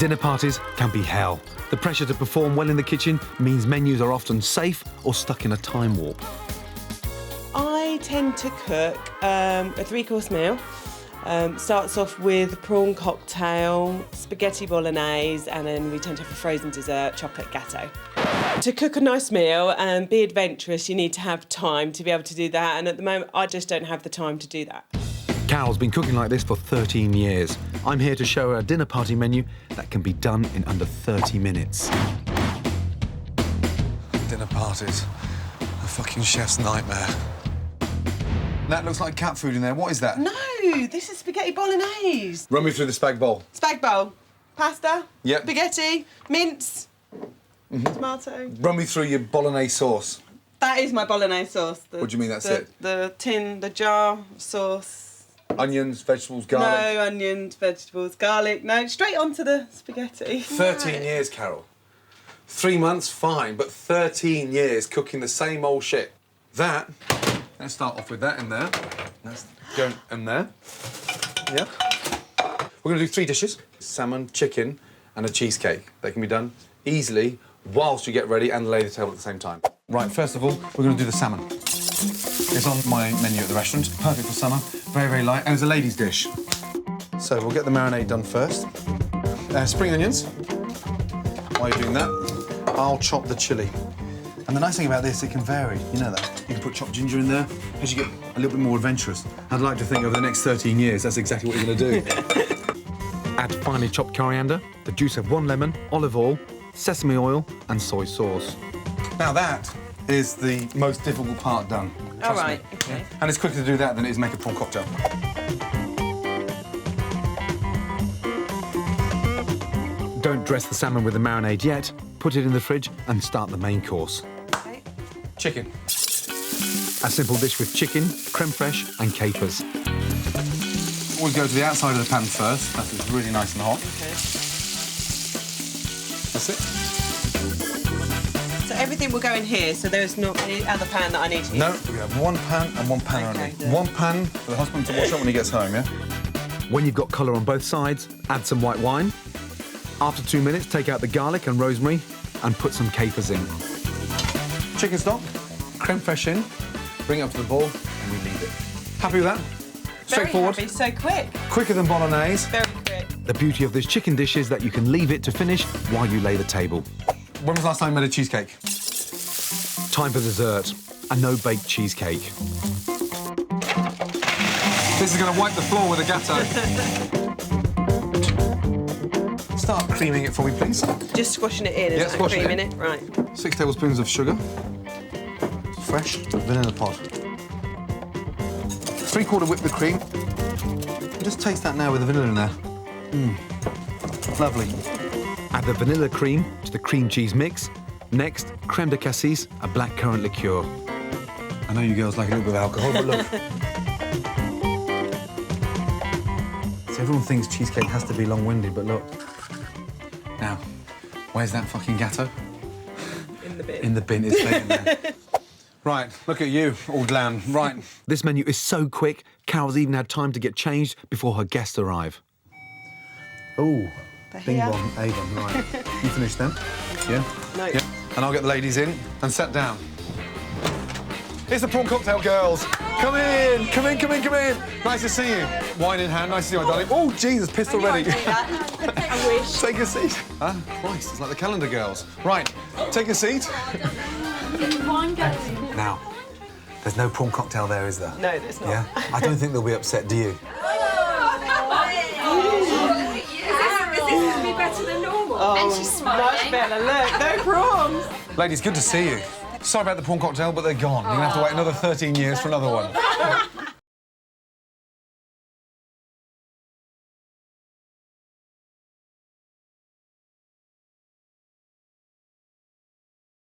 Dinner parties can be hell. The pressure to perform well in the kitchen means menus are often safe or stuck in a time warp. I tend to cook a three-course meal. Starts off with a prawn cocktail, spaghetti bolognese, and then we tend to have a frozen dessert, chocolate gatto. To cook a nice meal and be adventurous, you need to have time to be able to do that, and at the moment, I just don't have the time to do that. Carol's been cooking like this for 13 years. I'm here to show her a dinner party menu that can be done in under 30 minutes. Dinner parties. A fucking chef's nightmare. That looks like cat food in there. What is that? No, this is spaghetti bolognese. Run me through the spag bowl. Spag bowl, pasta, Yep. spaghetti, mince, tomato. Run me through your bolognese sauce. That is my bolognese sauce. What do you mean that's it? The tin, the jar sauce. Onions, vegetables, garlic. No onions, vegetables, garlic. No, straight onto the spaghetti. 13 years, Carol. 3 months, fine, but 13 years cooking the same old shit. That, let's start off with that in there. That's going in there. Yeah. We're going to do 3 dishes. Salmon, chicken, and a cheesecake. They can be done easily whilst you get ready and lay the table at the same time. Right, first of all, we're going to do the salmon. It's on my menu at the restaurant. Perfect for summer. Very, very light. And it's a ladies' dish. So we'll get the marinade done first. Spring onions. While you're doing that, I'll chop the chilli. And the nice thing about this, it can vary. You know that. You can put chopped ginger in there as you get a little bit more adventurous. I'd like to think over the next 13 years, that's exactly what you're going to do. Add finely chopped coriander, the juice of 1 lemon, olive oil, sesame oil, and soy sauce. Now that is the most difficult part done. All right, okay. And it's quicker to do that than it is make a prawn cocktail. Don't dress the salmon with the marinade yet. Put it in the fridge and start the main course. Okay. Chicken. A simple dish with chicken, creme fraiche, and capers. Always go to the outside of the pan first. That is really nice and hot. Okay. That's it. So everything will go in here, so there's not any other pan that I need to use? No, we have 1 pan and 1 pan Okay, only. good. 1 pan for the husband to wash up when he gets home, yeah? When you've got colour on both sides, add some white wine. After 2 minutes, take out the garlic and rosemary and put some capers in. Chicken stock, creme fraiche in, bring it up to the boil, and we leave it. Happy with that? Straightforward. Very happy, so quick. Quicker than bolognese. Very quick. The beauty of this chicken dish is that you can leave it to finish while you lay the table. When was the last time you made a cheesecake? Time for dessert, a no-bake cheesecake. This is going to wipe the floor with a gatto. Start creaming it for me, please. Just squashing it in Yeah, and squash it creaming in. it. Right. 6 tablespoons of sugar. Fresh vanilla pod. 3/4 whipped cream. Just taste that now with the vanilla in there. Lovely. Add the vanilla cream to the cream cheese mix. Next, creme de cassis, a blackcurrant liqueur. I know you girls like a little bit of alcohol, but look. So everyone thinks cheesecake has to be long-winded, but look. Now, where's that fucking gatto? In the bin. In the bin, it's staying there. Right, look at you, all glam. Right. This menu is so quick, Carol's even had time to get changed before her guests arrive. Ooh, bing here. bong, A-bong, right. You finished then? Yeah? No. Yeah. And I'll get the ladies in and sit down. It's the prawn cocktail girls. Come in, come in, come in, come in. Nice to see you. Wine in hand, nice to see you, my darling. Oh, Jesus, pissed already. I wish. Take a seat. Huh? Christ, it's like the calendar girls. Right, take a seat. Now, there's no prawn cocktail there, is there? No, there's not. Yeah? I don't think they'll be upset, do you? Is this going to be better than normal? Oh, And she's smiling. much better. Look, no prawns. Ladies, good to see you. Sorry about the prawn cocktail, but they're gone. You're going to have to wait another 13 years for another one.